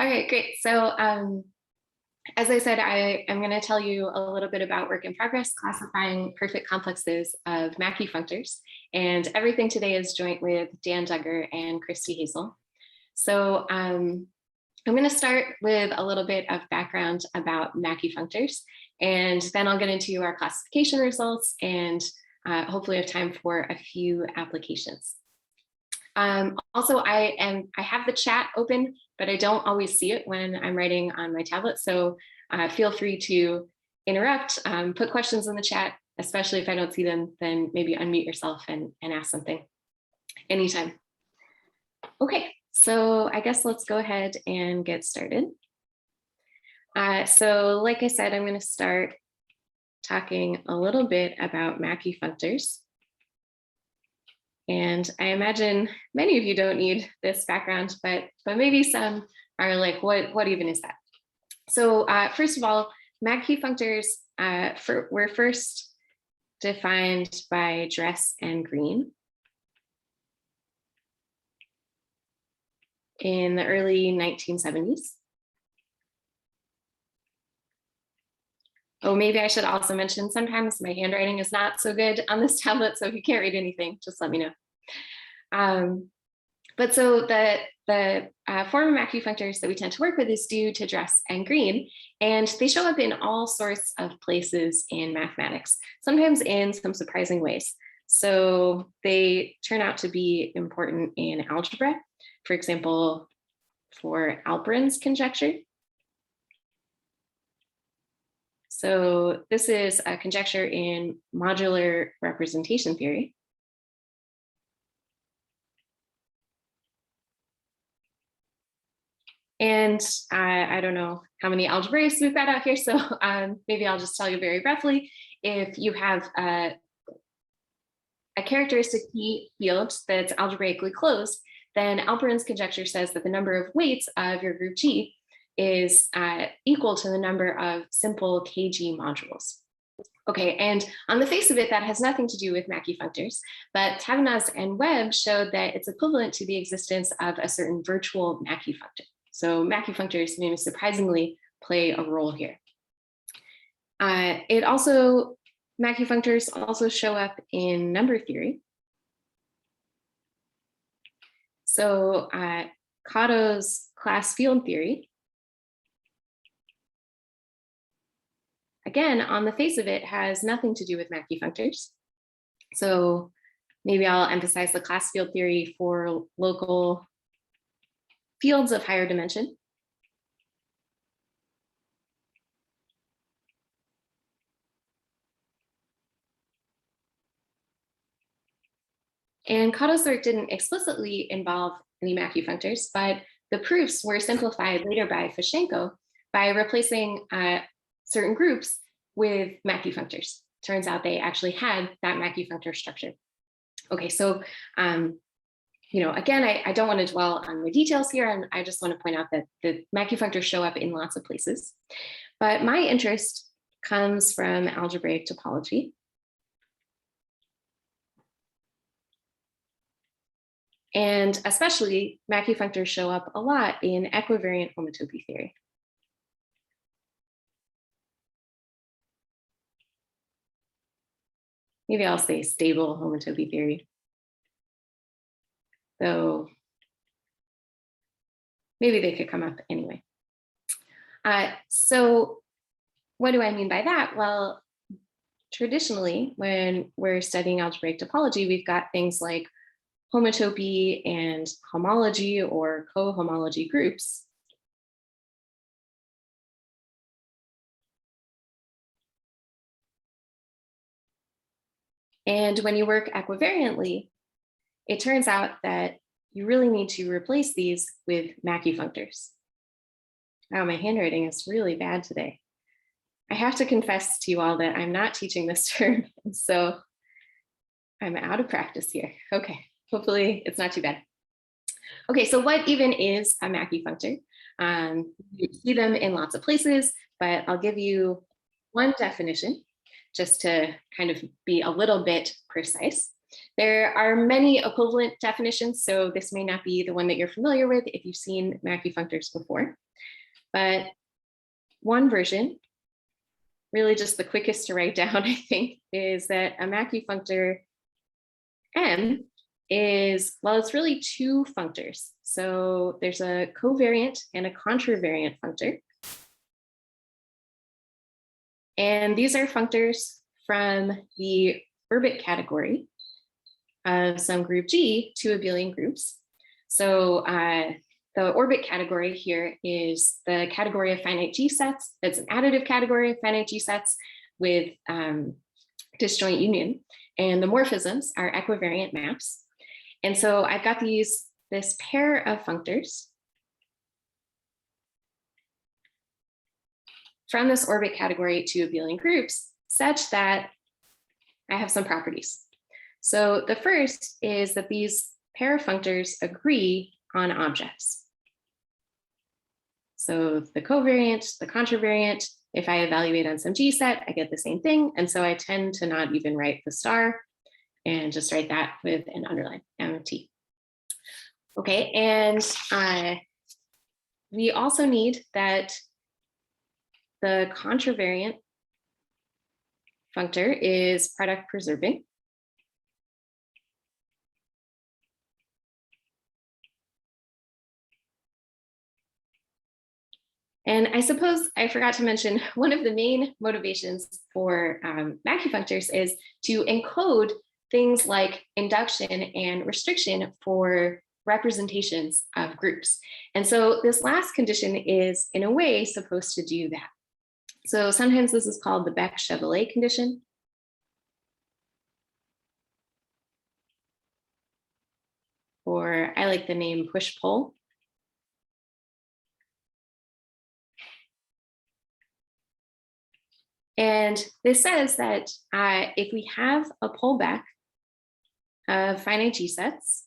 All right, great. So as I said, I am going to tell you a little bit about work in progress, classifying perfect complexes of Mackey functors. And everything today is joint with Dan Duggar and Christy Hazel. So I'm going to start with a little bit of background about Mackey functors, and then I'll get into our classification results and hopefully have time for a few applications. Also, I have the chat open, but I don't always see it when I'm writing on my tablet. So feel free to interrupt, put questions in the chat, especially if I don't see them, then maybe unmute yourself and ask something anytime. Okay, so I guess let's go ahead and get started. So like I said, I'm going to start talking a little bit about Mackey functors. And I imagine many of you don't need this background, but maybe some are like, what even is that? So first of all, Mackey functors were first defined by Dress and Green in the early 1970s. Oh, maybe I should also mention sometimes my handwriting is not so good on this tablet, so if you can't read anything, just let me know. But so the form of Mackey functors that we tend to work with is due to Dress and Green, and they show up in all sorts of places in mathematics, sometimes in some surprising ways. So they turn out to be important in algebra, for example, for Alperen's conjecture. So this is a conjecture in modular representation theory. And I don't know how many algebraists we've got out here, so maybe I'll just tell you very roughly. If you have a characteristic P field that's algebraically closed, then Alperen's conjecture says that the number of weights of your group G is equal to the number of simple KG modules. Okay, and on the face of it, that has nothing to do with Mackey functors, but Tavenas and Webb showed that it's equivalent to the existence of a certain virtual Mackey functor. So Mackey functors maybe surprisingly play a role here. Mackey functors also show up in number theory. So Cotto's class field theory, again, on the face of it, has nothing to do with Mackey functors. So maybe I'll emphasize the class field theory for local fields of higher dimension. And Cotto's work didn't explicitly involve any Mackey functors, but the proofs were simplified later by Fushenko by replacing certain groups with Mackey functors. Turns out they actually had that Mackey functor structure. Okay, so again, I don't want to dwell on the details here, and I just want to point out that the Mackey functors show up in lots of places. But my interest comes from algebraic topology. And especially Mackey functors show up a lot in equivariant homotopy theory. Maybe I'll say stable homotopy theory. Though maybe they could come up anyway. So what do I mean by that? Well, traditionally, when we're studying algebraic topology, we've got things like homotopy and homology or cohomology groups. And when you work equivariantly, it turns out that you really need to replace these with Mackey functors. Wow, my handwriting is really bad today. I have to confess to you all that I'm not teaching this term, so I'm out of practice here. Okay, hopefully it's not too bad. Okay, so what even is a Mackey functor? You see them in lots of places, but I'll give you one definition just to kind of be a little bit precise. There are many equivalent definitions, so this may not be the one that you're familiar with if you've seen Mackey functors before. But one version, really just the quickest to write down, I think, is that a Mackey functor M is, well, it's really two functors. So there's a covariant and a contravariant functor. And these are functors from the orbit category of some group G to abelian groups. So the orbit category here is the category of finite G sets. It's an additive category of finite G sets with disjoint union. And the morphisms are equivariant maps. And so I've got this pair of functors from this orbit category to abelian groups such that I have some properties. So the first is that these pair of functors agree on objects. So the covariant, the contravariant, if I evaluate on some G set, I get the same thing. And so I tend to not even write the star and just write that with an underline, MT. Okay, and we also need that the contravariant functor is product preserving. And I suppose I forgot to mention one of the main motivations for Mackey functors is to encode things like induction and restriction for representations of groups. And so this last condition is in a way supposed to do that. So sometimes this is called the Beck-Chevalier condition. Or I like the name Pushpull. And this says that if we have a pullback of finite G sets,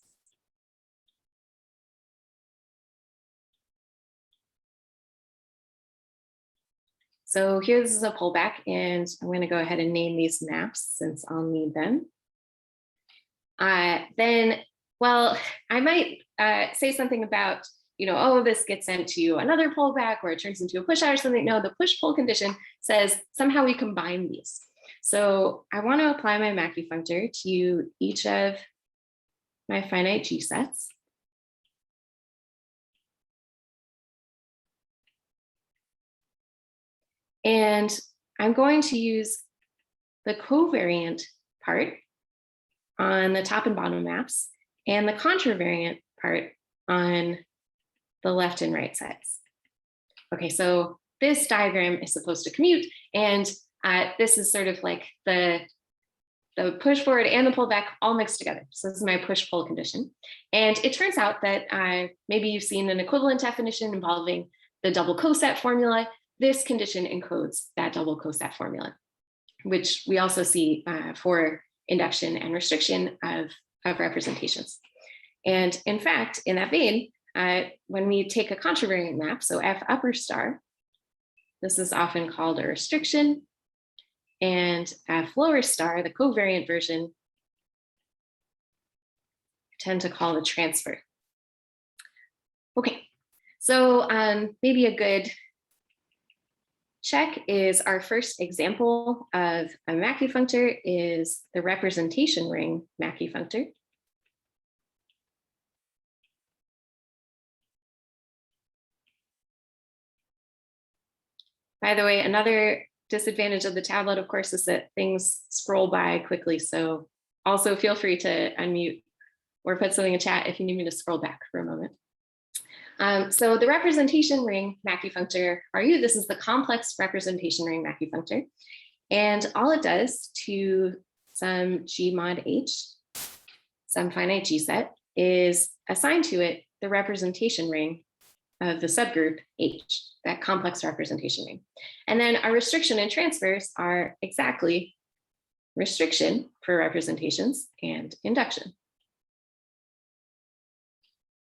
so here this is a pullback, and I'm going to go ahead and name these maps since I'll need them. Then, well, I might say something about, oh, this gets sent to another pullback or it turns into a push out or something. No, the push-pull condition says somehow we combine these. So I want to apply my Mackey functor to each of my finite G sets. And I'm going to use the covariant part on the top and bottom maps and the contravariant part on the left and right sides. Okay, so this diagram is supposed to commute, and this is sort of like the push forward and the pullback all mixed together. So this is my push-pull condition. And it turns out that maybe you've seen an equivalent definition involving the double coset formula. This condition encodes that double coset formula, which we also see for induction and restriction of representations. And in fact, in that vein, when we take a contravariant map, so F upper star, this is often called a restriction, and F lower star, the covariant version, I tend to call the transfer. Okay, so maybe a good check is our first example of a Mackey functor is the representation ring Mackey functor. By the way, another disadvantage of the tablet, of course, is that things scroll by quickly. So also feel free to unmute or put something in chat if you need me to scroll back for a moment. So the representation ring Mackey functor, this is the complex representation ring Mackey functor. And all it does to some G mod H, some finite G set, is assign to it the representation ring of the subgroup H, that complex representation ring. And then our restriction and transfers are exactly restriction for representations and induction.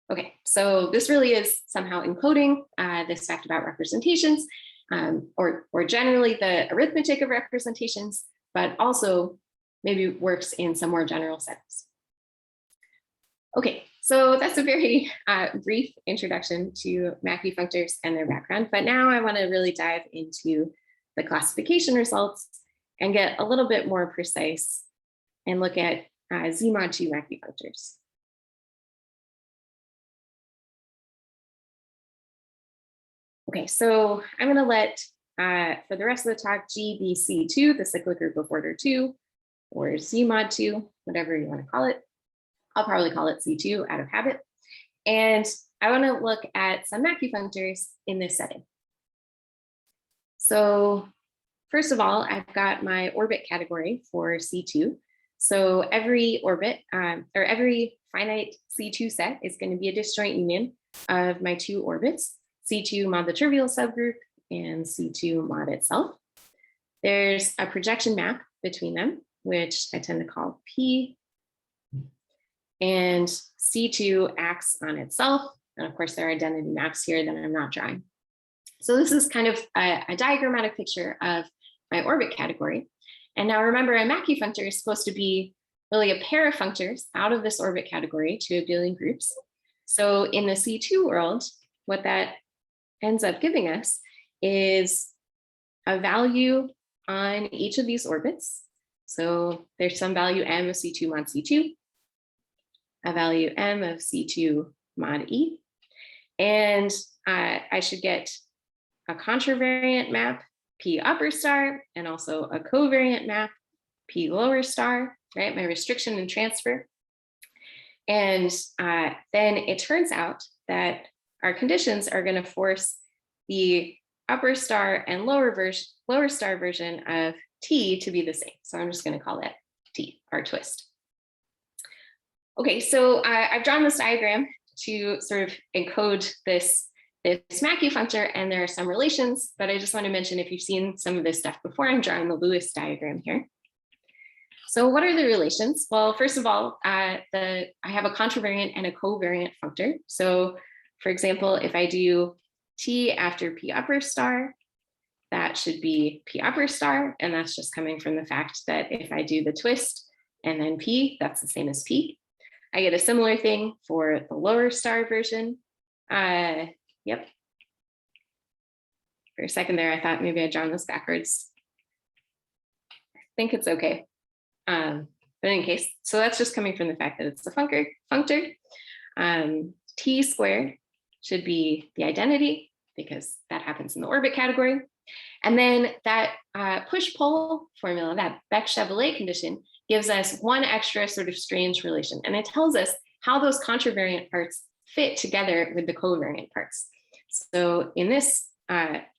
Okay, so this really is somehow encoding this fact about representations, or generally the arithmetic of representations, but also maybe works in some more general settings. Okay, So that's a very brief introduction to Mackey functors and their background, but now I want to really dive into the classification results and get a little bit more precise and look at Z mod 2 Mackey functors. Okay, so I'm going to let, for the rest of the talk, G be C2, the cyclic group of order 2, or Z mod 2, whatever you want to call it. I'll probably call it C2 out of habit. And I want to look at some Mackey functors in this setting. So first of all, I've got my orbit category for C2. So every orbit, or every finite C2 set is going to be a disjoint union of my two orbits, C2 mod the trivial subgroup and C2 mod itself. There's a projection map between them, which I tend to call P. And C2 acts on itself. And of course, there are identity maps here that I'm not drawing. So this is kind of a diagrammatic picture of my orbit category. And now remember, a Mackey functor is supposed to be really a pair of functors out of this orbit category to abelian groups. So in the C2 world, what that ends up giving us is a value on each of these orbits. So there's some value M of C2 mod C2, a value M of C2 mod E. And I should get a contravariant map, P upper star, and also a covariant map, P lower star, right? My restriction and transfer. And then it turns out that our conditions are going to force the upper star and lower star version of T to be the same. So I'm just going to call that T, our twist. Okay, so I've drawn this diagram to sort of encode this Mackey functor, and there are some relations, but I just want to mention, if you've seen some of this stuff before, I'm drawing the Lewis diagram here. So what are the relations? Well, first of all, I have a contravariant and a covariant functor. So for example, if I do T after P upper star, that should be P upper star, and that's just coming from the fact that if I do the twist and then P, that's the same as P. I get a similar thing for the lower star version. Yep. For a second there, I thought maybe I'd drawn this backwards. I think it's okay. But in any case, so that's just coming from the fact that it's a functor. T squared should be the identity, because that happens in the orbit category. And then that push-pull formula, that Beck-Chevrolet condition, gives us one extra sort of strange relation. And it tells us how those contravariant parts fit together with the covariant parts. So in this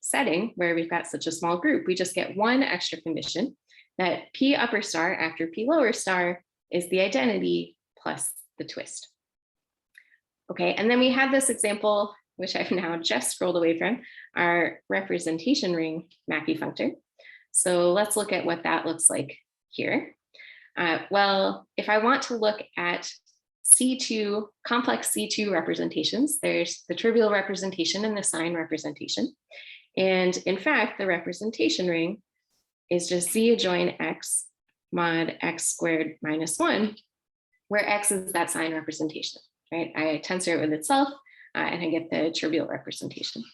setting, where we've got such a small group, we just get one extra condition, that P upper star after P lower star is the identity plus the twist. Okay, and then we have this example, which I've now just scrolled away from, our representation ring Mackey functor. So let's look at what that looks like here. Well, if I want to look at C2, complex C2 representations, there's the trivial representation and the sign representation. And in fact, the representation ring is just Z adjoin X mod X squared minus 1, where X is that sign representation, right? I tensor it with itself, and I get the trivial representation.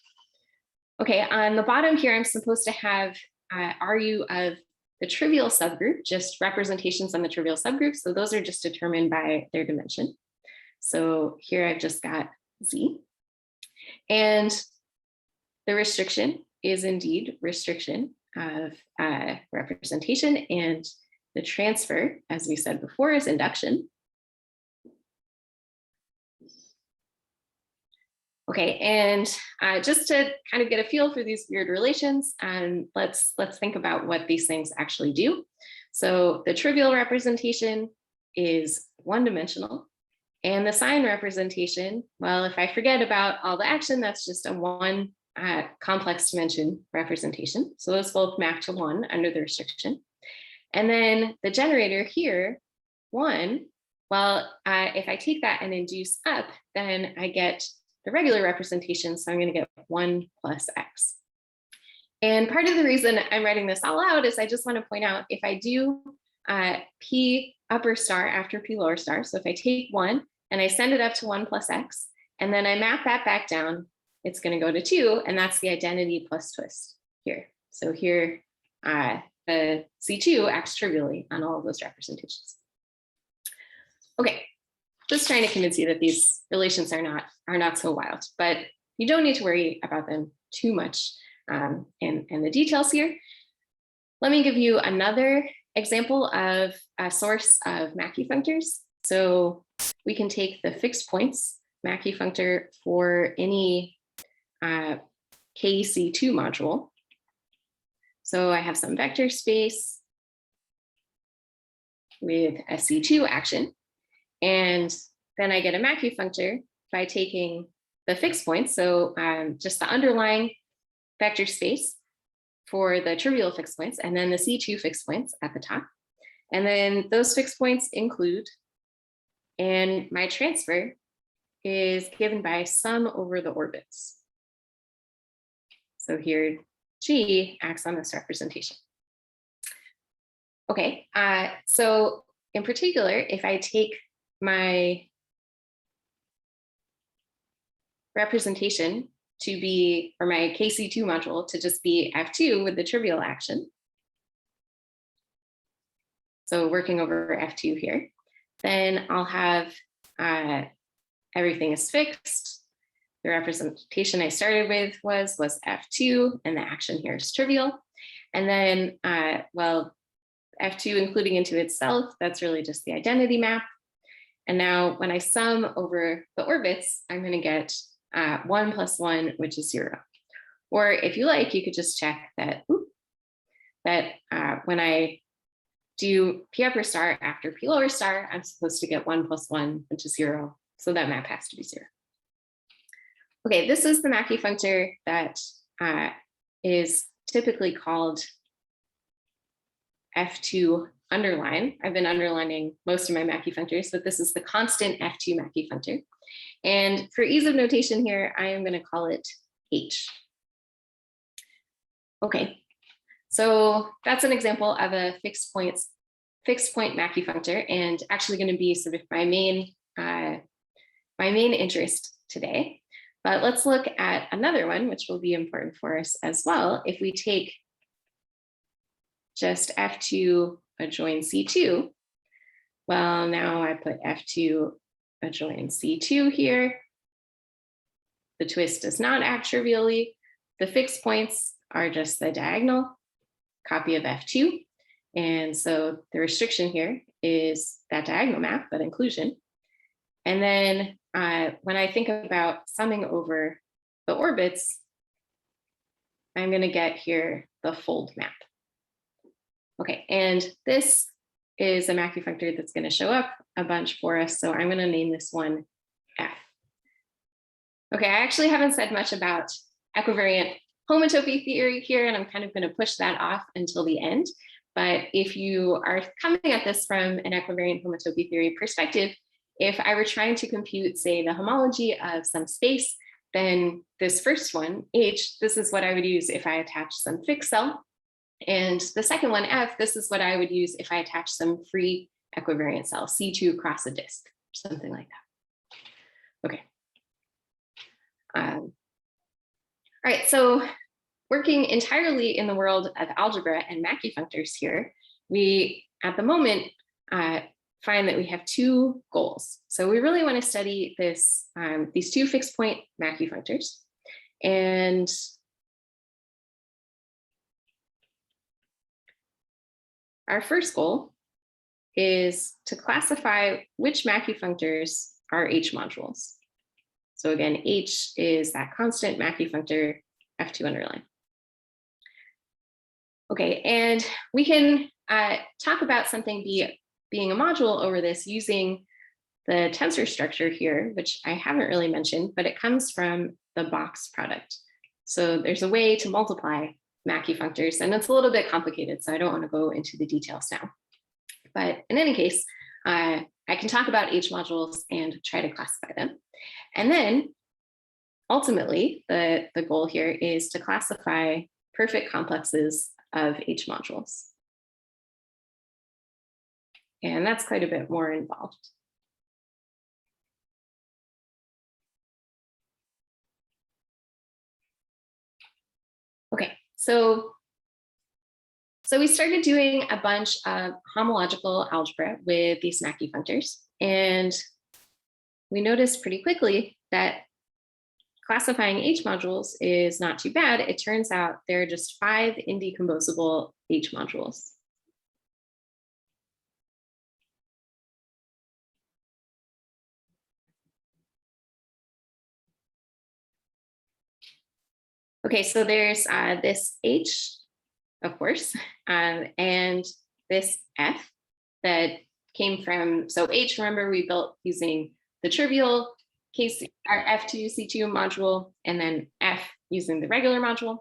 Okay, on the bottom here, I'm supposed to have RU of the trivial subgroup, just representations on the trivial subgroup. So those are just determined by their dimension. So here I've just got Z. And the restriction is indeed restriction of representation, and the transfer, as we said before, is induction. Okay, and just to kind of get a feel for these weird relations, let's think about what these things actually do. So the trivial representation is one-dimensional, and the sign representation, well, if I forget about all the action, that's just a one complex dimension representation. So those both map to 1 under the restriction. And then the generator here, 1, well, if I take that and induce up, then I get the regular representation, so I'm going to get 1 plus X. And part of the reason I'm writing this all out is I just want to point out, if I do P upper star after P lower star, so if I take 1 and I send it up to 1 plus x, and then I map that back down, it's going to go to 2, and that's the identity plus twist here. So here, the C2 acts trivially on all of those representations. Okay, just trying to convince you that these relations are not so wild, but you don't need to worry about them too much in the details here. Let me give you another example of a source of Mackey functors. So we can take the fixed points Mackey functor for any KC2 module. So I have some vector space with a C2 action, and then I get a Mackey functor by taking the fixed points, so just the underlying vector space for the trivial fixed points, and then the C2 fixed points at the top. And then those fixed points include, and my transfer is given by sum over the orbits. So here, G acts on this representation. Okay, so in particular, if I take my representation to be, or my KC2 module to just be F2 with the trivial action, so working over F2 here, then I'll have everything is fixed. The representation I started with was F2, and the action here is trivial. And then, well, F2 including into itself, that's really just the identity map. And now when I sum over the orbits, I'm going to get 1 plus 1, which is 0. Or if you like, you could just check that, when I do P upper star after P lower star, I'm supposed to get 1 plus 1, which is 0. So that map has to be 0. Okay, this is the Mackey functor that is typically called F2 underline. I've been underlining most of my Mackey functors, but this is the constant F2 Mackey functor. And for ease of notation here, I am going to call it H. Okay, so that's an example of a fixed point Mackey functor, and actually going to be sort of my main interest today. But let's look at another one, which will be important for us as well. If we take just F2 adjoin C2, well, now I put F2 adjoin C2 here. The twist does not act trivially. The fixed points are just the diagonal copy of F2. And so the restriction here is that diagonal map, that inclusion. And then when I think about summing over the orbits, I'm going to get here the fold map. Okay, and this is a Mackey functor that's going to show up a bunch for us. So I'm going to name this one F. Okay, I actually haven't said much about equivariant homotopy theory here, and I'm kind of going to push that off until the end. But if you are coming at this from an equivariant homotopy theory perspective, if I were trying to compute, say, the homology of some space, then this first one, H, this is what I would use if I attach some fixed cell. And the second one, F, this is what I would use if I attach some free equivariant cell, C2 across a disk, something like that. Okay. All right, so working entirely in the world of algebra and Mackey functors here, we, at the moment, find that we have two goals. So we really want to study this, these two fixed point Mackey functors. And our first goal is to classify which Mackey functors are H modules. So again, H is that constant Mackey functor F2 underline. Okay, and we can talk about something being a module over this using the tensor structure here, which I haven't really mentioned, but it comes from the box product. So there's a way to multiply Mackey functors, and it's a little bit complicated, so I don't want to go into the details now. But in any case, I can talk about H modules and try to classify them. And then ultimately, the goal here is to classify perfect complexes of H modules. And that's quite a bit more involved. So we started doing a bunch of homological algebra with these Mackey functors, and we noticed pretty quickly that classifying H modules is not too bad. It turns out there are just 5 indecomposable H modules. Okay, so there's this H, of course, and this F that came from, so H, remember we built using the trivial case, our F2C2 module, and then F using the regular module.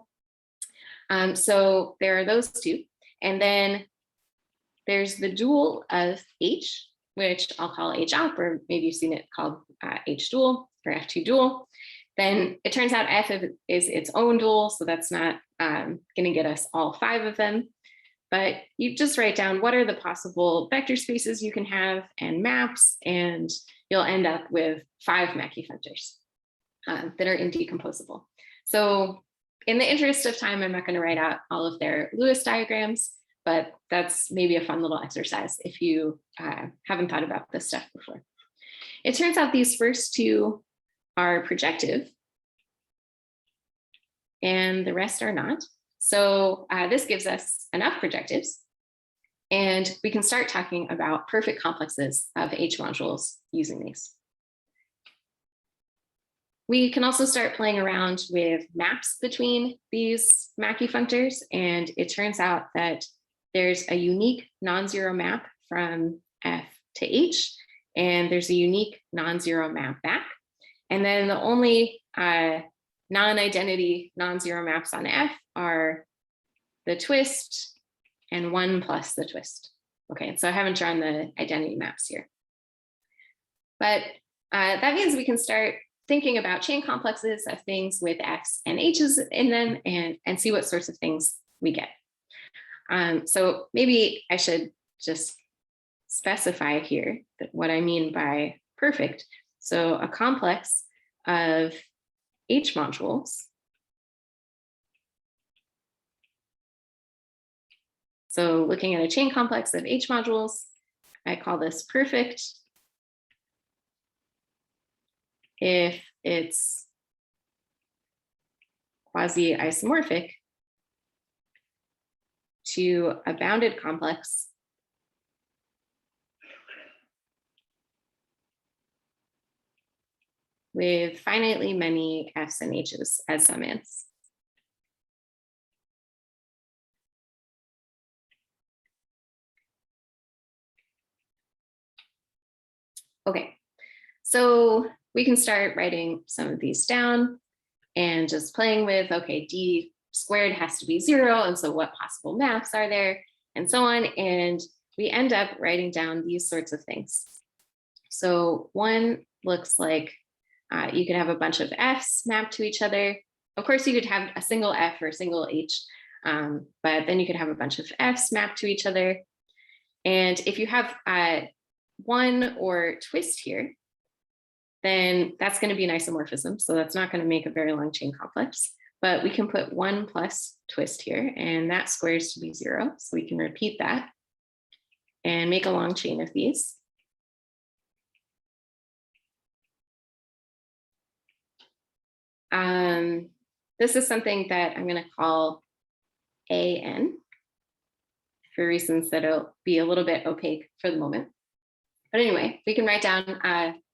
So there are those 2. And then there's the dual of H, which I'll call H op, or maybe you've seen it called H dual or F2 dual. Then it turns out F is its own dual, so that's not going to get us all 5 of them. But you just write down what are the possible vector spaces you can have and maps, and you'll end up with 5 Mackey functors that are indecomposable. So in the interest of time, I'm not going to write out all of their Lewis diagrams, but that's maybe a fun little exercise if you haven't thought about this stuff before. It turns out these first 2 are projective, and the rest are not. So this gives us enough projectives, and we can start talking about perfect complexes of H modules using these. We can also start playing around with maps between these Mackey functors, and it turns out that there's a unique non-zero map from F to H, and there's a unique non-zero map back. And then the only non-identity non-zero maps on F are the twist and 1 plus the twist. Okay, so I haven't drawn the identity maps here. But that means we can start thinking about chain complexes of things with F's and H's in them and see what sorts of things we get. So maybe I should just specify here that what I mean by perfect. So a complex of H modules. So looking at a chain complex of H modules, I call this perfect if it's quasi-isomorphic to a bounded complex with finitely many F's and H's as summands. Okay, so we can start writing some of these down and just playing with, okay, D squared has to be 0, and so what possible maps are there, and so on. And we end up writing down these sorts of things. So one looks like you could have a bunch of F's mapped to each other. Of course, you could have a single F or a single H, but then you could have a bunch of F's mapped to each other. And if you have 1 or twist here, then that's going to be an isomorphism. So that's not going to make a very long chain complex. But we can put 1 plus twist here, and that squares to be 0. So we can repeat that and make a long chain of these. This is something that I'm going to call AN for reasons that'll be a little bit opaque for the moment. But anyway, we can write down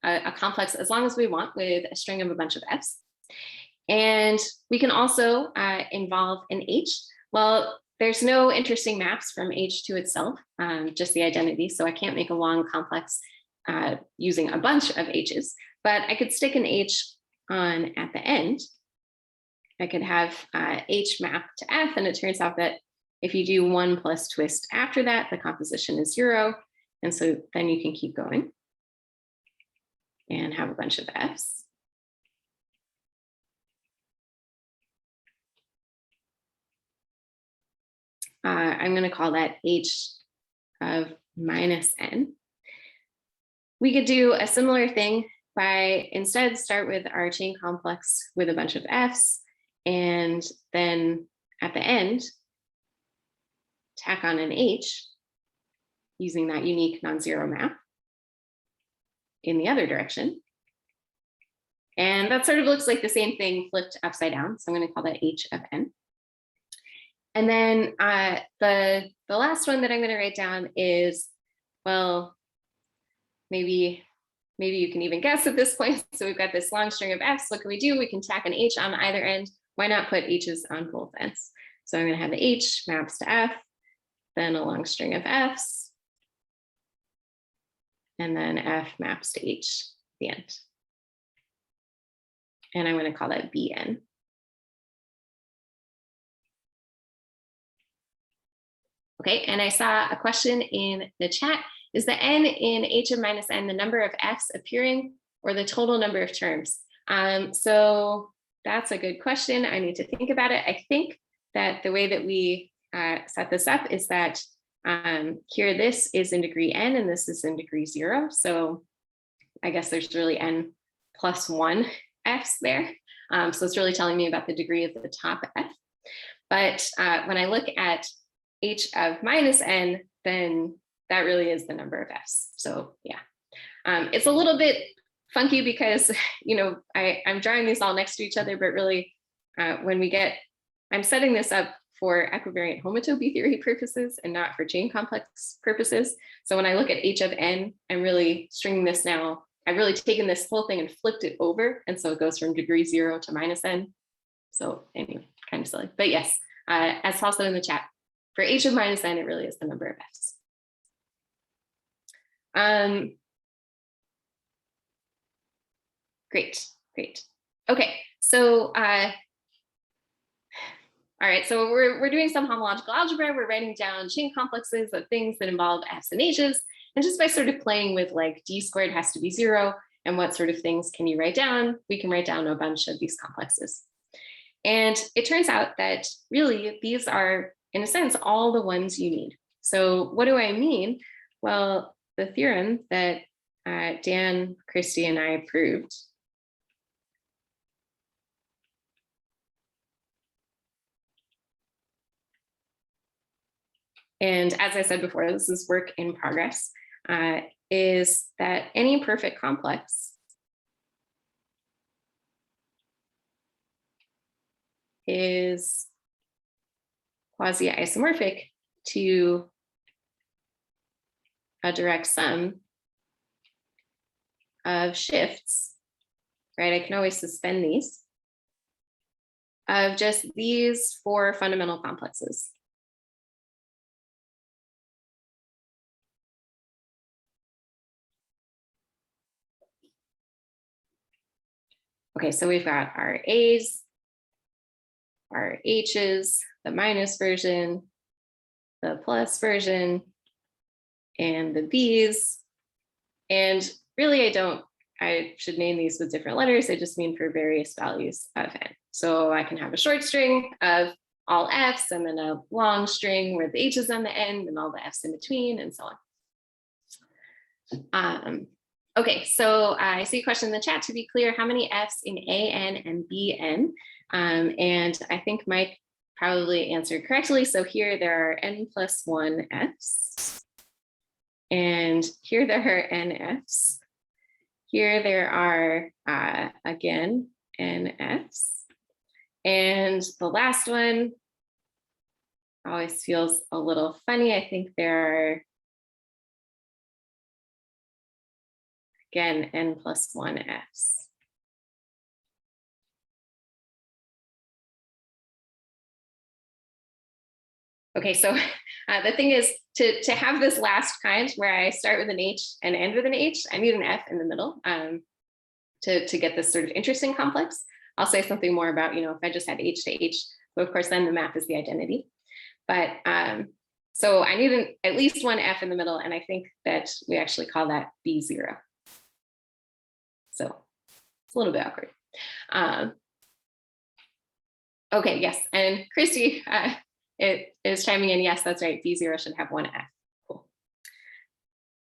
a complex as long as we want with a string of a bunch of F's. And we can also involve an H. Well, there's no interesting maps from H to itself, just the identity. So I can't make a long complex using a bunch of H's, but I could stick an H on at the end. I could have H map to F, and it turns out that if you do 1 plus twist after that, the composition is 0. And so then you can keep going and have a bunch of F's. I'm going to call that H of minus N. We could do a similar thing by instead start with our chain complex with a bunch of F's, and then at the end, tack on an H using that unique non-zero map in the other direction. And that sort of looks like the same thing flipped upside down. So I'm going to call that H of n. And then the last one that I'm going to write down is, well, maybe you can even guess at this point. So we've got this long string of f's. What can we do? We can tack an H on either end. Why not put H's on both ends? So I'm going to have the H maps to F, then a long string of F's, and then F maps to H at the end. And I'm going to call that Bn. Okay, and I saw a question in the chat. Is the n in H of minus n the number of f's appearing or the total number of terms? So that's a good question. I need to think about it. I think that the way that we set this up is that here this is in degree n and this is in degree 0. So I guess there's really n plus 1 f's there. So it's really telling me about the degree of the top f. But when I look at H of minus n, then that really is the number of f's. So yeah, it's a little bit funky because, you know, I'm drawing these all next to each other, but really I'm setting this up for equivariant homotopy theory purposes and not for chain complex purposes. So when I look at H of n, I'm really stringing this now. I've really taken this whole thing and flipped it over. And so it goes from degree 0 to minus n. So anyway, kind of silly, but yes, as Paul said in the chat, for H of minus n, it really is the number of f's. Great. Okay, so all right, so we're doing some homological algebra. We're writing down chain complexes of things that involve f's and h's, and just by sort of playing with like d squared has to be 0, and what sort of things can you write down? We can write down a bunch of these complexes. And it turns out that really these are, in a sense, all the ones you need. So what do I mean? Well, the theorem that Dan, Christy, and I proved and as I said before, this is work in progress, is that any perfect complex is quasi-isomorphic to a direct sum of shifts, right? I can always suspend these, of just these 4 fundamental complexes. Okay, so we've got our A's, our H's, the minus version, the plus version, and the B's. And really, I should name these with different letters. I just mean for various values of n. So I can have a short string of all f's and then a long string where the h is on the end and all the f's in between and so on. Okay, so I see a question in the chat. To be clear, how many f's in an and bn? And I think Mike probably answered correctly. So here there are n plus 1 f's. And here there are n f's. Here there are, again, n f's. And the last one always feels a little funny. I think there are, again, n plus 1 f's. Okay, so the thing is to have this last kind where I start with an H and end with an H, I need an F in the middle to get this sort of interesting complex. I'll say something more about, if I just had H to H, so of course then the map is the identity. But so I need at least one F in the middle, and I think that we actually call that B0. So it's a little bit awkward. Okay, yes, and Christy, it is chiming in. Yes, that's right. B0 should have 1 F. Cool.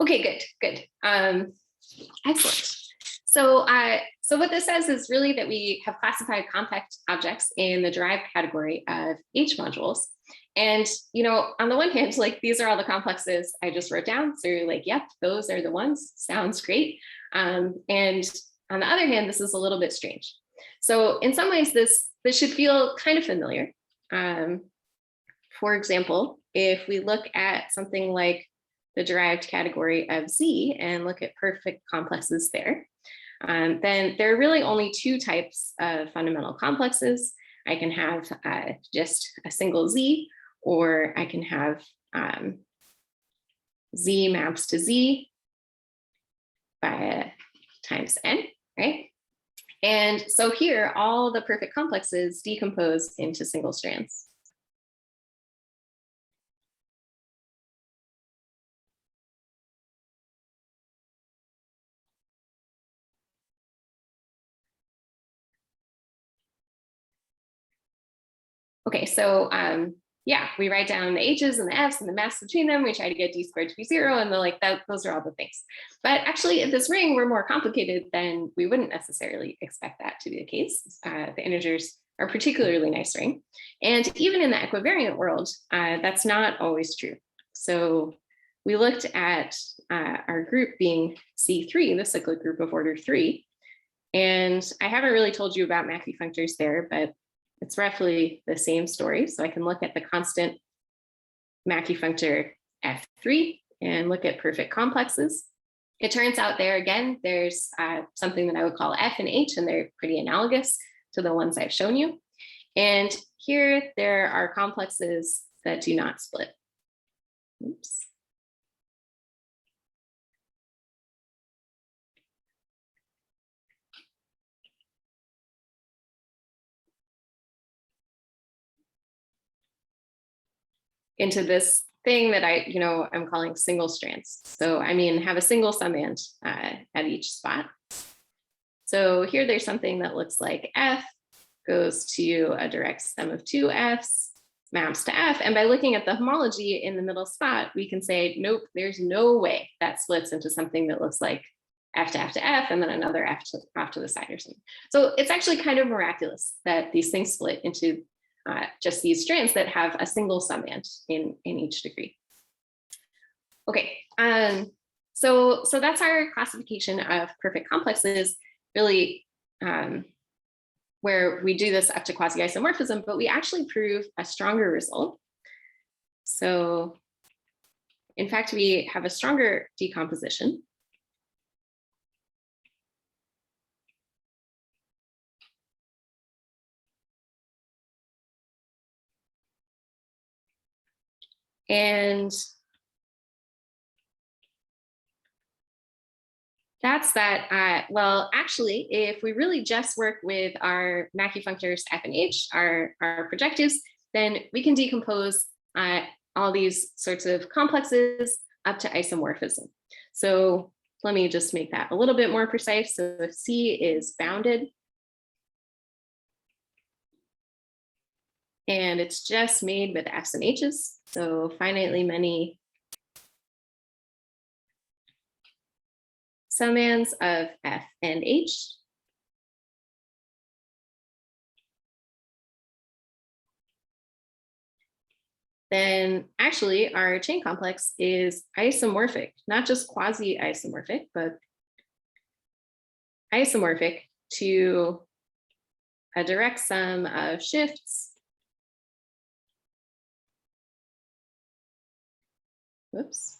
Okay, good. Excellent. So So what this says is really that we have classified compact objects in the derived category of H modules. And, you know, on the one hand, like these are all the complexes I just wrote down. So you're like, yep, those are the ones. Sounds great. And on the other hand, this is a little bit strange. So in some ways, this should feel kind of familiar. For example, if we look at something like the derived category of Z and look at perfect complexes there, then there are really only two types of fundamental complexes. I can have just a single Z, or I can have Z maps to Z by times N, right? And so here, all the perfect complexes decompose into single strands. Okay, so yeah, we write down the H's and the F's and the mass between them. We try to get D squared to be 0, and those are all the things. But actually, at this ring, we're more complicated than we wouldn't necessarily expect that to be the case. The integers are a particularly nice ring. And even in the equivariant world, that's not always true. So we looked at our group being C3, the cyclic group of order 3. And I haven't really told you about Mackey functors there, but it's roughly the same story. So I can look at the constant Mackey functor F3 and look at perfect complexes. It turns out there again, there's something that I would call F and H, and they're pretty analogous to the ones I've shown you. And here there are complexes that do not split. Oops. Into this thing that I'm calling single strands. So I mean, have a single summand at each spot. So here there's something that looks like F goes to a direct sum of two F's, maps to F. And by looking at the homology in the middle spot, we can say, nope, there's no way that splits into something that looks like F to F to F, and then another F off to the side or something. So it's actually kind of miraculous that these things split into just these strands that have a single summand in each degree. Okay, so that's our classification of perfect complexes, really where we do this up to quasi-isomorphism, but we actually prove a stronger result. So in fact, we have a stronger decomposition. And that's that. Well, actually, if we really just work with our Mackey functors F and H, our projectives, then we can decompose all these sorts of complexes up to isomorphism. So let me just make that a little bit more precise. So if C is bounded, and it's just made with F's and H's, so finitely many summands of F and H. Then actually our chain complex is isomorphic, not just quasi-isomorphic, but isomorphic to a direct sum of shifts. Whoops.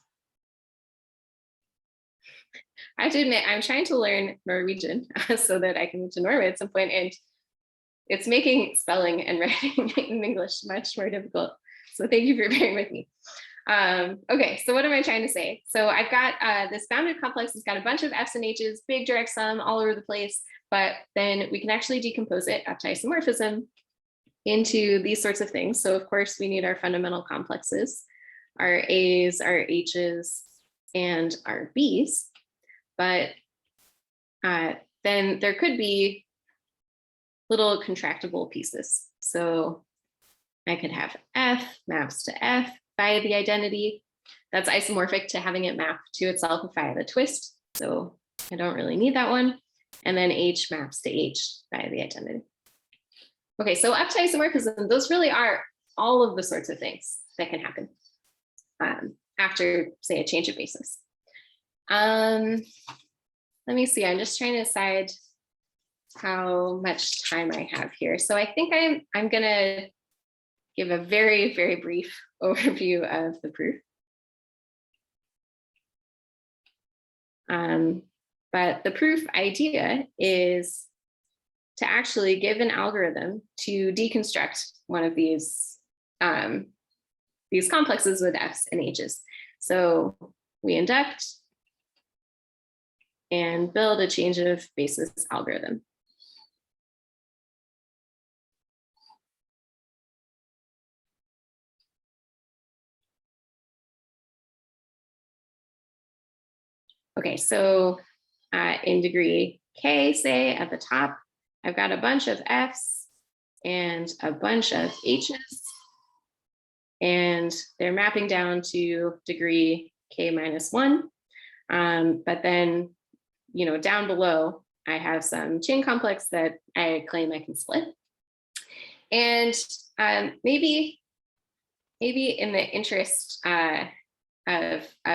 I have to admit, I'm trying to learn Norwegian so that I can move to Norway at some point, and it's making spelling and writing in English much more difficult. So thank you for bearing with me. Okay, so what am I trying to say? So I've got this bounded complex, it's got a bunch of F's and H's, big direct sum all over the place, but then we can actually decompose it up to isomorphism into these sorts of things. So of course we need our fundamental complexes, our A's, our H's, and our B's. But then there could be little contractible pieces. So I could have F maps to F via the identity. That's isomorphic to having it map to itself if I have a twist. So I don't really need that one. and then H maps to H by the identity. Okay, so up to isomorphism, those really are all of the sorts of things that can happen after, say, a change of basis. Let me see, I'm just trying to decide how much time I have here. So I think I'm gonna give a very, very brief overview of the proof. But the proof idea is to actually give an algorithm to deconstruct one of these complexes with F's and H's. So we induct and build a change of basis algorithm. Okay, so in degree K, say at the top, I've got a bunch of F's and a bunch of H's, and they're mapping down to degree K minus 1. But then, you know, down below, I have some chain complex that I claim I can split. And maybe in the interest of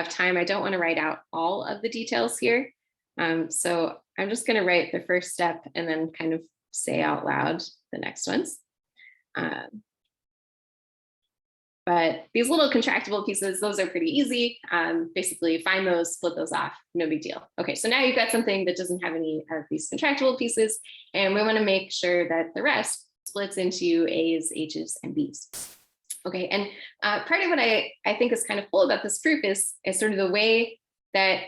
time, I don't want to write out all of the details here. So I'm just going to write the first step and then kind of say out loud the next ones. But these little contractible pieces, those are pretty easy. Basically find those, split those off, no big deal. Okay, so now you've got something that doesn't have any of these contractible pieces, and we want to make sure that the rest splits into A's, H's, and B's. Okay, and part of what I think is kind of cool about this proof is sort of the way that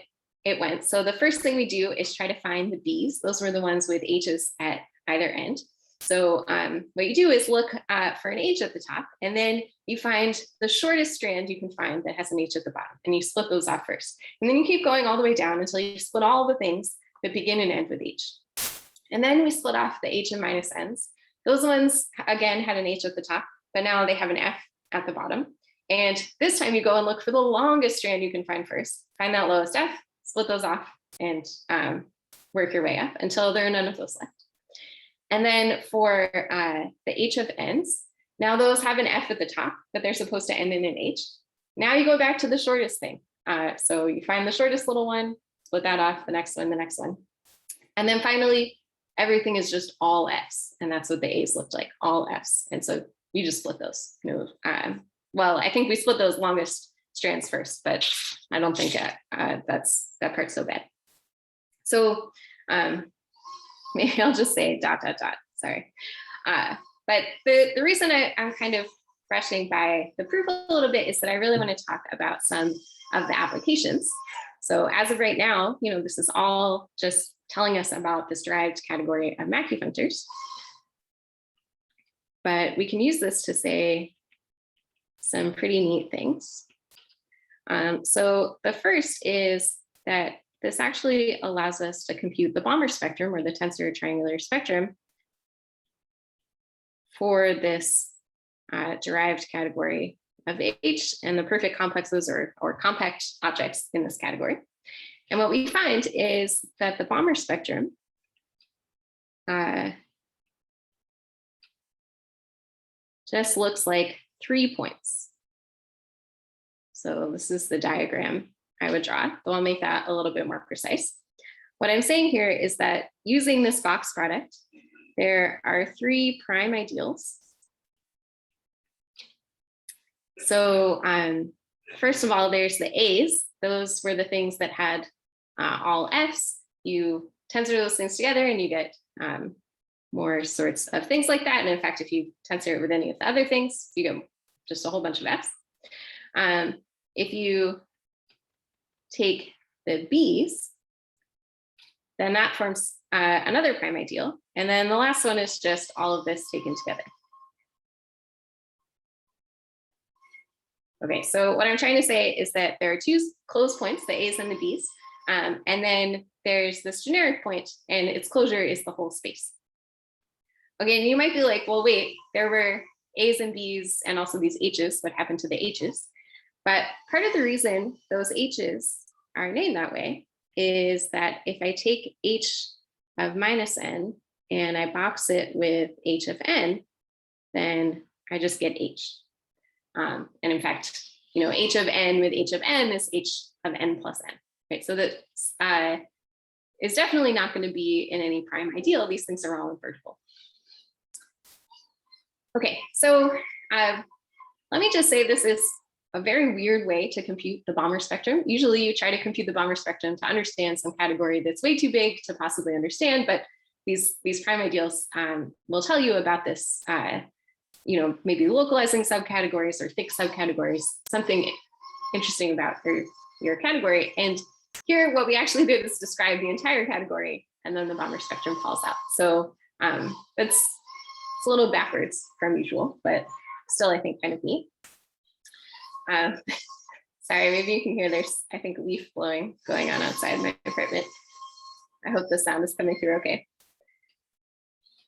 it went. So the first thing we do is try to find the B's. Those were the ones with H's at either end. So what you do is look for an H at the top, and then you find the shortest strand you can find that has an H at the bottom, and you split those off first. And then you keep going all the way down until you split all the things that begin and end with H. And then we split off the H and minus ends. Those ones, again, had an H at the top, but now they have an F at the bottom. And this time you go and look for the longest strand you can find first, find that lowest F, split those off, and work your way up until there are none of those left. And then for the H of ends, now those have an F at the top, but they're supposed to end in an H. Now you go back to the shortest thing. So you find the shortest little one, split that off, the next one, the next one. And then finally, everything is just all F's. And that's what the A's looked like, all F's. And so you just split those. Well, I think we split those longest strands first, but I don't think that part's so bad. So maybe I'll just say ... sorry. But the reason I'm kind of rushing by the proof a little bit is that I really want to talk about some of the applications. So as of right now, you know, this is all just telling us about this derived category of Mackey functors. But we can use this to say some pretty neat things. So the first is that this actually allows us to compute the Balmer spectrum, or the tensor triangular spectrum, for this derived category of H and the perfect complexes or compact objects in this category. And what we find is that the Balmer spectrum just looks like 3 points. So this is the diagram I would draw, though I'll make that a little bit more precise. What I'm saying here is that using this box product, there are 3 prime ideals. So first of all, there's the A's. Those were the things that had all F's. You tensor those things together and you get more sorts of things like that. And in fact, if you tensor it with any of the other things, you get just a whole bunch of F's. If you take the B's, then that forms another prime ideal. And then the last one is just all of this taken together. Okay, so what I'm trying to say is that there are 2 closed points, the A's and the B's. And then there's this generic point, and its closure is the whole space. Okay, and you might be like, well, wait, there were A's and B's and also these H's. What happened to the H's? But part of the reason those H's are named that way is that if I take H of minus n, and I box it with h of n, then I just get h. And in fact, h of n with h of n is h of n plus n, right? So that is definitely not going to be in any prime ideal. These things are all invertible. Okay, so let me just say this is a very weird way to compute the Balmer spectrum. Usually you try to compute the Balmer spectrum to understand some category that's way too big to possibly understand, but these prime ideals will tell you about this, maybe localizing subcategories or thick subcategories, something interesting about your category. And here, what we actually did is describe the entire category, and then the Balmer spectrum falls out. So it's a little backwards from usual, but still, I think, kind of neat. Sorry, maybe you can hear there's, I think, leaf blowing going on outside my apartment. I hope the sound is coming through okay.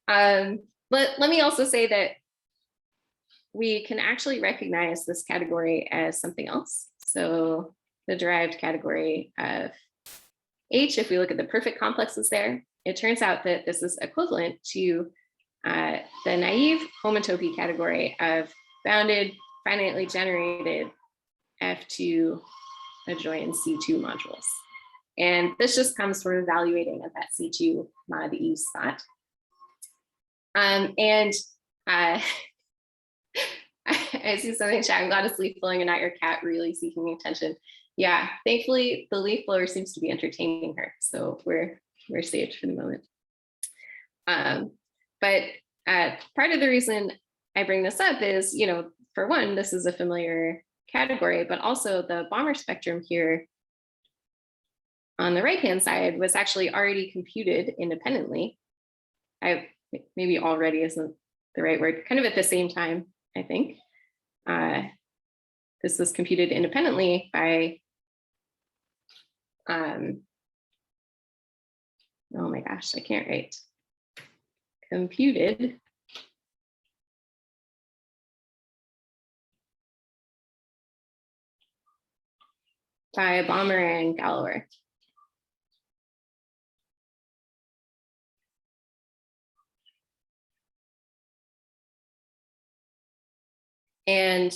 But let me also say that we can actually recognize this category as something else. So the derived category of H, if we look at the perfect complexes there, it turns out that this is equivalent to the naive homotopy category of bounded, finitely generated F2 adjoint C2 modules. And this just comes from evaluating at that C2 mod E spot. I see something in chat. I'm glad it's leaf blowing and not your cat really seeking attention. Yeah, thankfully the leaf blower seems to be entertaining her, so we're saved for the moment. But part of the reason I bring this up is, for one, this is a familiar category, but also the Balmer spectrum here on the right-hand side was actually already computed independently. Maybe already isn't the right word, kind of at the same time, I think. This was computed independently by, oh my gosh, I can't write. Computed by Balmer and Galloway. And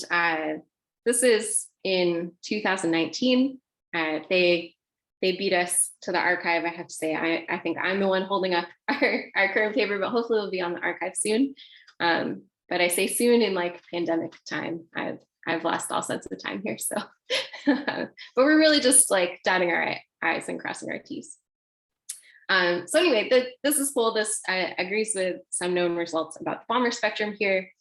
this is in 2019. They beat us to the archive, I have to say. I think I'm the one holding up our current paper, but hopefully it'll be on the archive soon. But I say soon in like pandemic time. I've lost all sense of time here, so. But we're really just like dotting our I's and crossing our T's. So anyway, this is cool. This agrees with some known results about the Balmer spectrum here,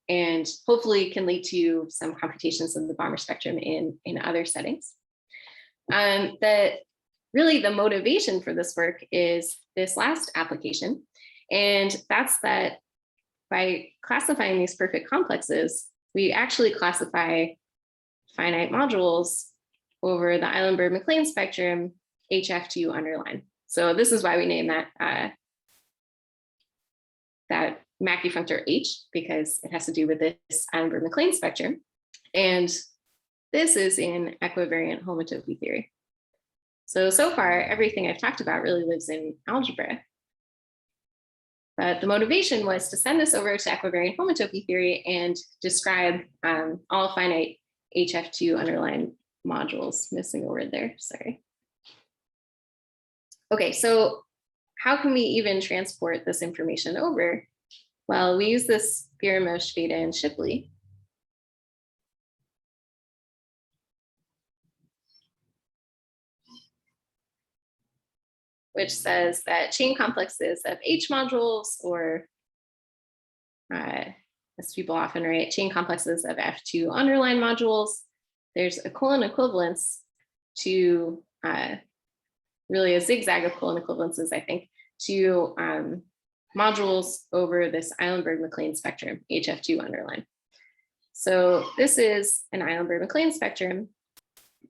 and hopefully can lead to some computations of the Balmer spectrum in other settings. Really the motivation for this work is this last application, and that's that by classifying these perfect complexes, we actually classify finite modules over the Eilenberg MacLane spectrum HF2 underline. So this is why we name that that Mackey functor H, because it has to do with this Eilenberg MacLane spectrum. And this is in equivariant homotopy theory. So far, everything I've talked about really lives in algebra. But the motivation was to send this over to equivariant homotopy theory and describe all finite HF2 underline modules. Missing a word there, sorry. Okay, so how can we even transport this information over? Well, we use this theorem of Schwede and Shipley. Which says that chain complexes of H modules, or as people often write, chain complexes of F2 underline modules, there's a colon equivalence to really a zigzag of colon equivalences, I think, to modules over this Eilenberg MacLane spectrum, HF2 underline. So this is an Eilenberg MacLane spectrum.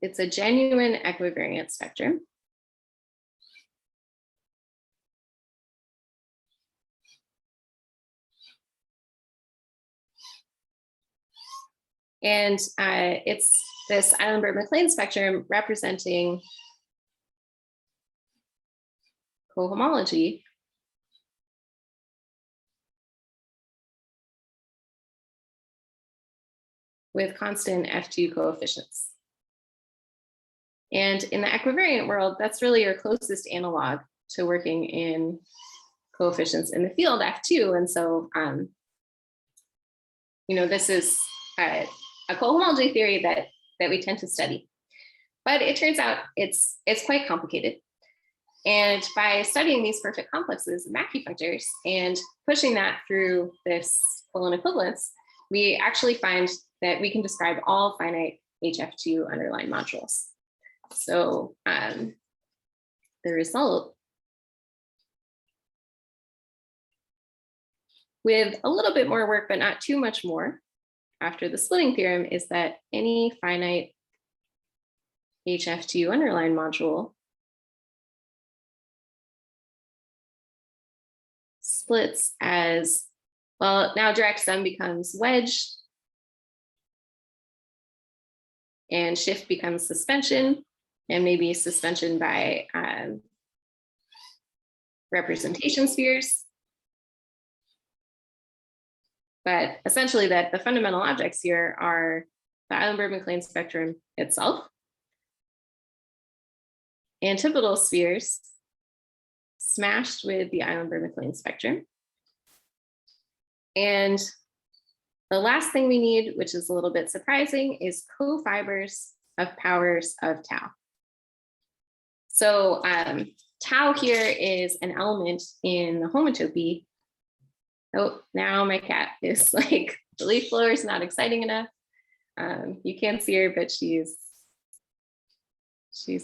It's a genuine equivariant spectrum. And it's this Eilenberg MacLane spectrum representing cohomology with constant F2 coefficients. And in the equivariant world, that's really your closest analog to working in coefficients in the field F2. And so, this is a cohomology theory that we tend to study. But it turns out it's quite complicated. And by studying these perfect complexes of Mackey functors and pushing that through this Coulomb equivalence, we actually find that we can describe all finite HF2 underline modules. So the result, with a little bit more work, but not too much more, after the splitting theorem, is that any finite HF2 underline module splits as, well, now direct sum becomes wedge, and shift becomes suspension, and maybe suspension by representation spheres. But essentially that the fundamental objects here are the Eilenberg MacLane spectrum itself, antipodal spheres smashed with the Eilenberg MacLane spectrum. And the last thing we need, which is a little bit surprising, is co-fibers of powers of tau. So tau here is an element in the homotopy. Oh, now my cat is like, the leaf blower is not exciting enough. You can't see her, but she's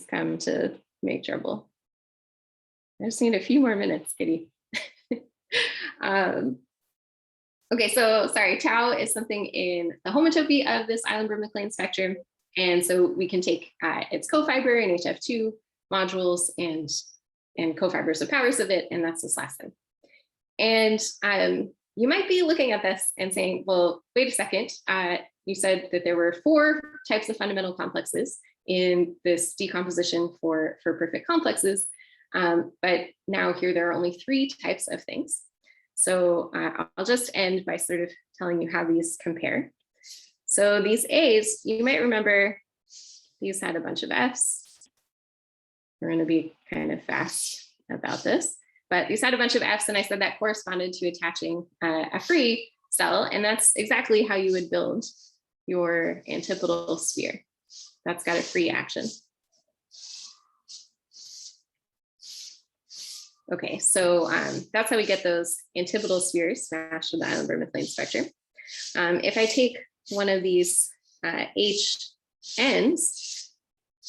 come to make trouble. I just need a few more minutes, kitty. Okay, so sorry, tau is something in the homotopy of this Eilenberg MacLane spectrum. And so we can take its cofiber and HF2 modules and cofibers of powers of it, and that's this last thing. And you might be looking at this and saying, well, wait a second, you said that there were 4 types of fundamental complexes in this decomposition for perfect complexes, but now here there are only 3 types of things. So I'll just end by sort of telling you how these compare. So these A's, you might remember these had a bunch of F's. We're going to be kind of fast about this, but these had a bunch of F's, and I said that corresponded to attaching a free cell, and that's exactly how you would build your antipodal sphere. That's got a free action. Okay, so that's how we get those antipodal spheres smashed with the Eilenberg MacLane spectrum. If I take one of these HNs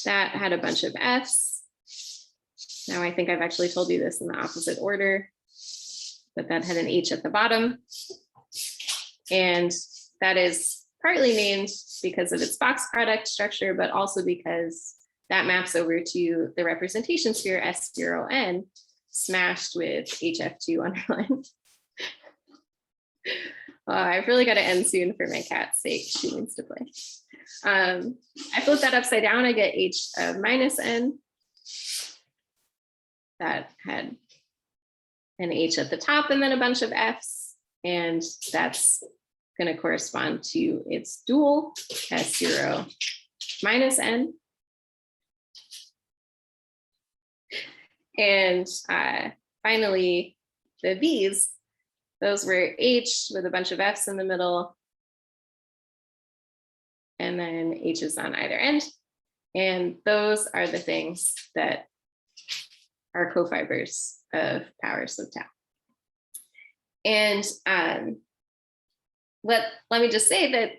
that had a bunch of F's, now I think I've actually told you this in the opposite order, but that had an H at the bottom. And that is partly named because of its box product structure, but also because that maps over to the representation sphere S0n smashed with HF2 underline. I've really got to end soon for my cat's sake. She needs to play. I flip that upside down, I get H of minus n. That had an H at the top and then a bunch of F's, and that's going to correspond to its dual S0 minus n. And finally, the V's, those were H with a bunch of F's in the middle, and then H's on either end. And those are the things that are cofibers of powers of tau. And let me just say that,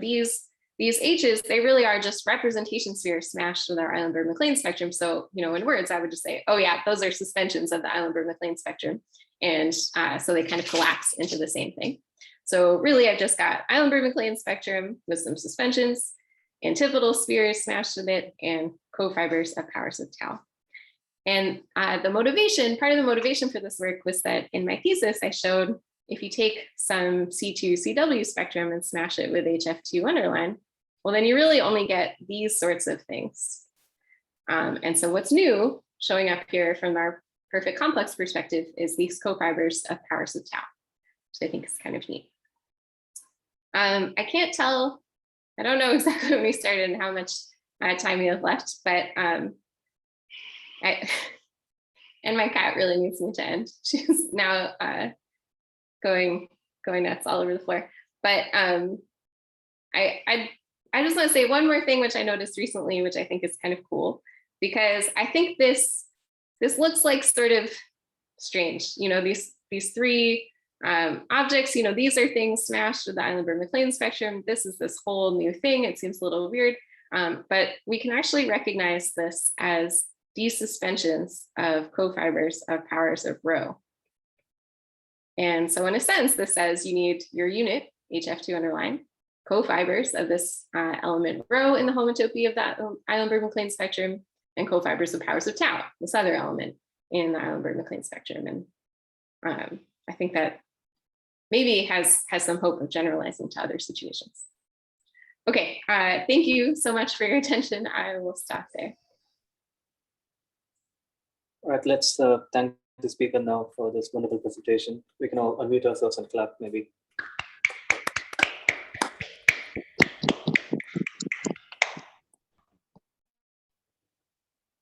these H's, they really are just representation spheres smashed with our Eilenberg MacLane spectrum. So, in words, I would just say, oh yeah, those are suspensions of the Eilenberg MacLane spectrum. And so they kind of collapse into the same thing. So really, I've just got Eilenberg MacLane spectrum with some suspensions, antipodal spheres smashed with it, and cofibers of powers of tau. And part of the motivation for this work was that in my thesis, I showed if you take some C2 CW spectrum and smash it with HF2 underline, well, then you really only get these sorts of things. And so what's new showing up here from our perfect complex perspective is these cofibers of powers of tau, which I think is kind of neat. I can't tell I don't know exactly when we started and how much time we have left, but and my cat really needs me to end. She's now going nuts all over the floor. But I just want to say one more thing, which I noticed recently, which I think is kind of cool, because I think this looks like sort of strange. You know, these three objects, you know, these are things smashed with the Eilenberg MacLane spectrum. This is this whole new thing. It seems a little weird, but we can actually recognize this as desuspensions of cofibers of powers of rho. And so in a sense, this says you need your unit, HF2 underline, cofibers of this element rho in the homotopy of that Eilenberg MacLane spectrum, and cofibers of powers of tau, this other element in the Eilenberg MacLane spectrum. And I think that maybe has some hope of generalizing to other situations. Okay, thank you so much for your attention. I will stop there. All right, let's thank the speaker now for this wonderful presentation. We can all unmute ourselves and clap maybe.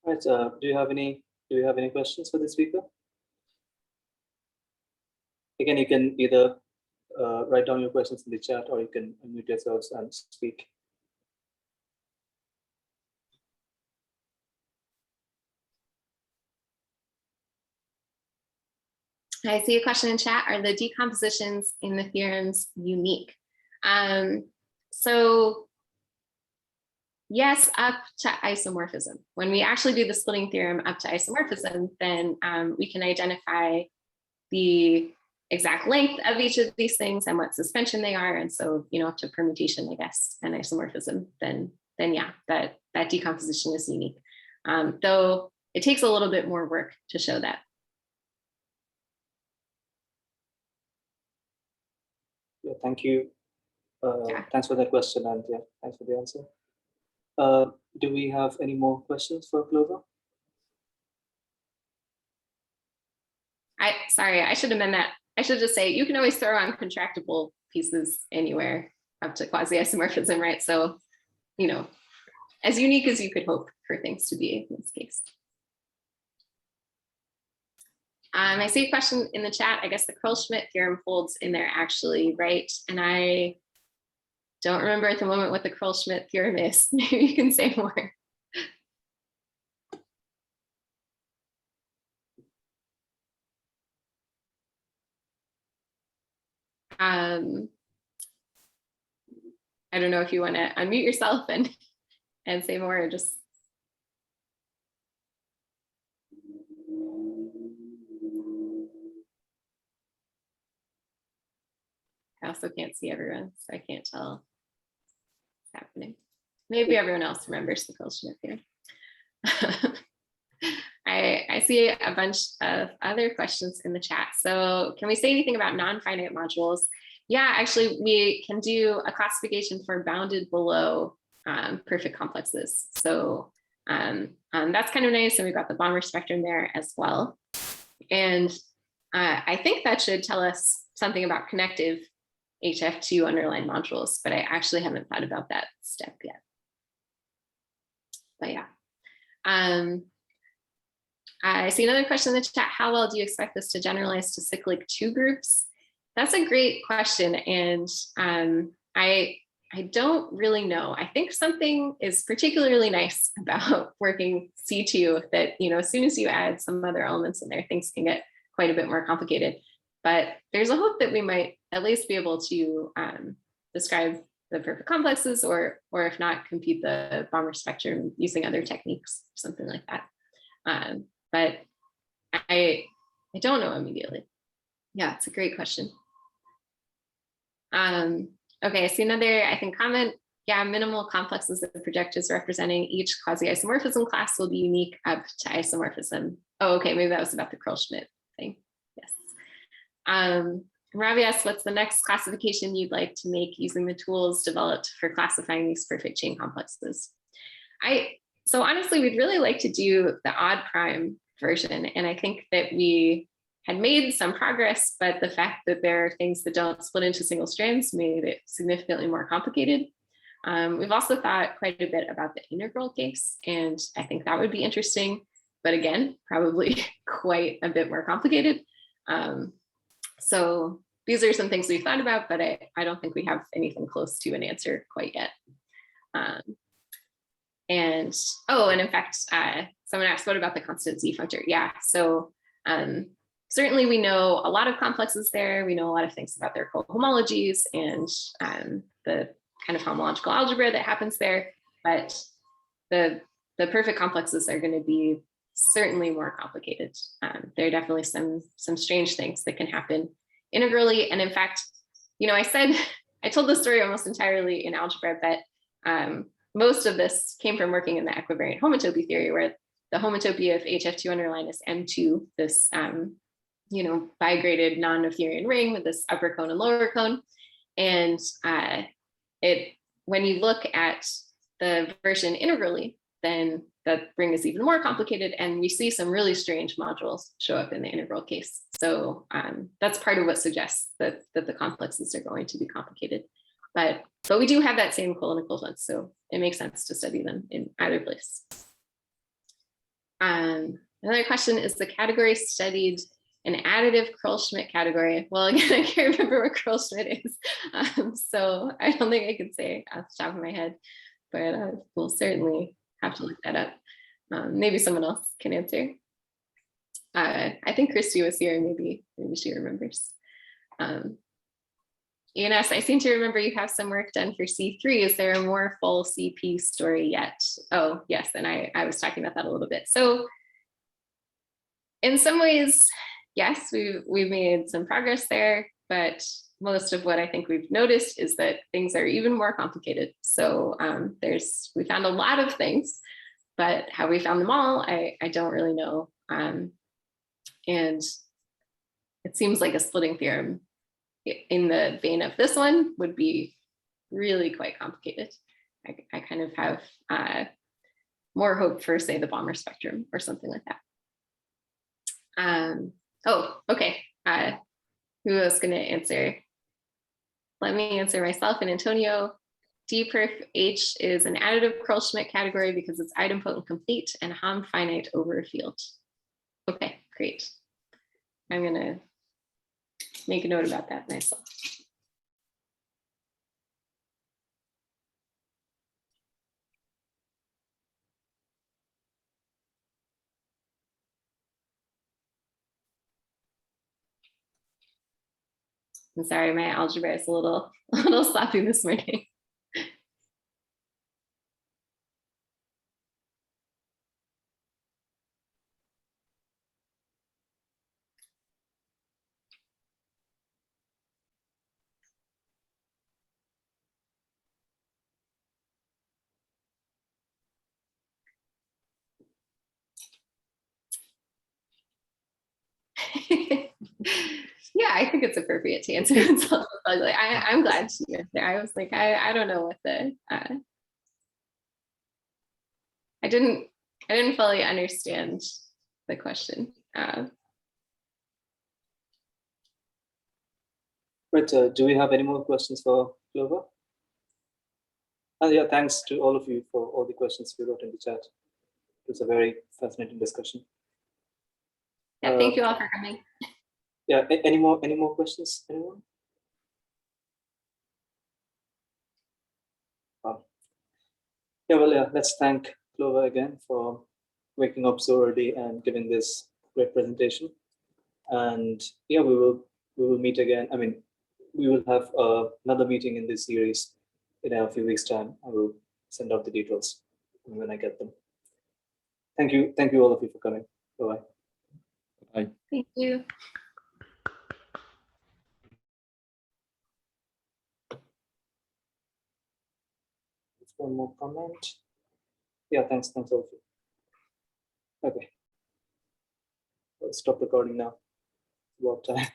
All right, do you have any questions for the speaker? Again, you can either write down your questions in the chat, or you can unmute yourselves and speak. I see a question in chat. Are the decompositions in the theorems unique? So yes, up to isomorphism. When we actually do the splitting theorem up to isomorphism, then we can identify the exact length of each of these things and what suspension they are. And so, you know, up to permutation, I guess, and isomorphism, then yeah, that decomposition is unique. Though it takes a little bit more work to show that. Yeah, thank you. Thanks for that question, and yeah, thanks for the answer. Do we have any more questions for Clover? Sorry, I should amend that. I should just say you can always throw on contractible pieces anywhere up to quasi-isomorphism, right? So, you know, as unique as you could hope for things to be in this case. I see a question in the chat. I guess the Kroll-Schmidt theorem holds in there actually, right? And I don't remember at the moment what the Kroll-Schmidt theorem is. Maybe you can say more. I don't know if you want to unmute yourself and say more, or just. I also can't see everyone, so I can't tell what's happening. Maybe everyone else remembers the Kroll-Schmidt theorem. I see a bunch of other questions in the chat. So can we say anything about non-finite modules? Yeah, actually, we can do a classification for bounded below perfect complexes. So that's kind of nice. And we've got the Balmer spectrum there as well. And I think that should tell us something about connective HF2 underline modules, but I actually haven't thought about that step yet. But yeah. I see another question in the chat. How well do you expect this to generalize to cyclic 2 groups? That's a great question. And I don't really know. I think something is particularly nice about working C2 that, you know, as soon as you add some other elements in there, things can get quite a bit more complicated. But there's a hope that we might at least be able to describe the perfect complexes, or if not, compute the Balmer spectrum using other techniques, something like that. But I don't know immediately. Yeah, it's a great question. Okay, I see another, I think, comment. Yeah, minimal complexes of projectives representing each quasi-isomorphism class will be unique up to isomorphism. Oh, okay, maybe that was about the Kroll-Schmidt thing. Yes. Ravi asks, what's the next classification you'd like to make using the tools developed for classifying these perfect chain complexes? So honestly, we'd really like to do the odd prime version. And I think that we had made some progress, but the fact that there are things that don't split into single strands made it significantly more complicated. We've also thought quite a bit about the integral case, and I think that would be interesting, but again, probably quite a bit more complicated. So these are some things we've thought about, but I don't think we have anything close to an answer quite yet. And in fact, someone asked, what about the constant Z functor? Yeah, so certainly we know a lot of complexes there. We know a lot of things about their cohomologies and the kind of homological algebra that happens there, but the perfect complexes are going to be certainly more complicated. There are definitely some strange things that can happen integrally. And in fact, I told this story almost entirely in algebra, but most of this came from working in the equivariant homotopy theory, where the homotopy of HF2 underline is M2, this bigraded non-Noetherian ring with this upper cone and lower cone. And when you look at the version integrally, then that ring is even more complicated, and we see some really strange modules show up in the integral case. So that's part of what suggests that the complexes are going to be complicated. But we do have that same colon equivalence, so it makes sense to study them in either place. Another question is, the category studied an additive Krull-Schmidt category? Well, again, I can't remember what Krull-Schmidt is, so I don't think I can say off the top of my head, but we'll certainly have to look that up. Maybe someone else can answer. I think Christy was here, maybe she remembers. ENS, I seem to remember you have some work done for C3. Is there a more full CP story yet? Oh, yes, and I was talking about that a little bit. So in some ways, yes, we've made some progress there, but most of what I think we've noticed is that things are even more complicated. So we found a lot of things, but how we found them all, I don't really know. And it seems like a splitting theorem in the vein of this one would be really quite complicated. I kind of have more hope for, say, the Balmer spectrum or something like that. Okay. Who else going to answer? Let me answer myself and Antonio. D-perf H is an additive Krull-Schmidt category because it's idempotent complete and Hom finite over a field. Okay, great. I'm going to make a note about that myself. I'm sorry, my algebra is a little sloppy this morning. Yeah, I think it's appropriate to answer myself. I'm glad she answered. I was like, I don't know what the I didn't fully understand the question. Right, do we have any more questions for Clover? Yeah, thanks to all of you for all the questions you wrote in the chat. It was a very fascinating discussion. Yeah, thank you all for coming. Yeah, any more questions, anyone? Yeah, let's thank Clover again for waking up so early and giving this great presentation. And yeah, we will meet again. I mean, we will have another meeting in this series in a few weeks' time. I will send out the details when I get them. Thank you all of you for coming. Bye-bye. Bye. Thank you. One more comment. Yeah, thanks all of you. Okay. I'll stop recording now. About time.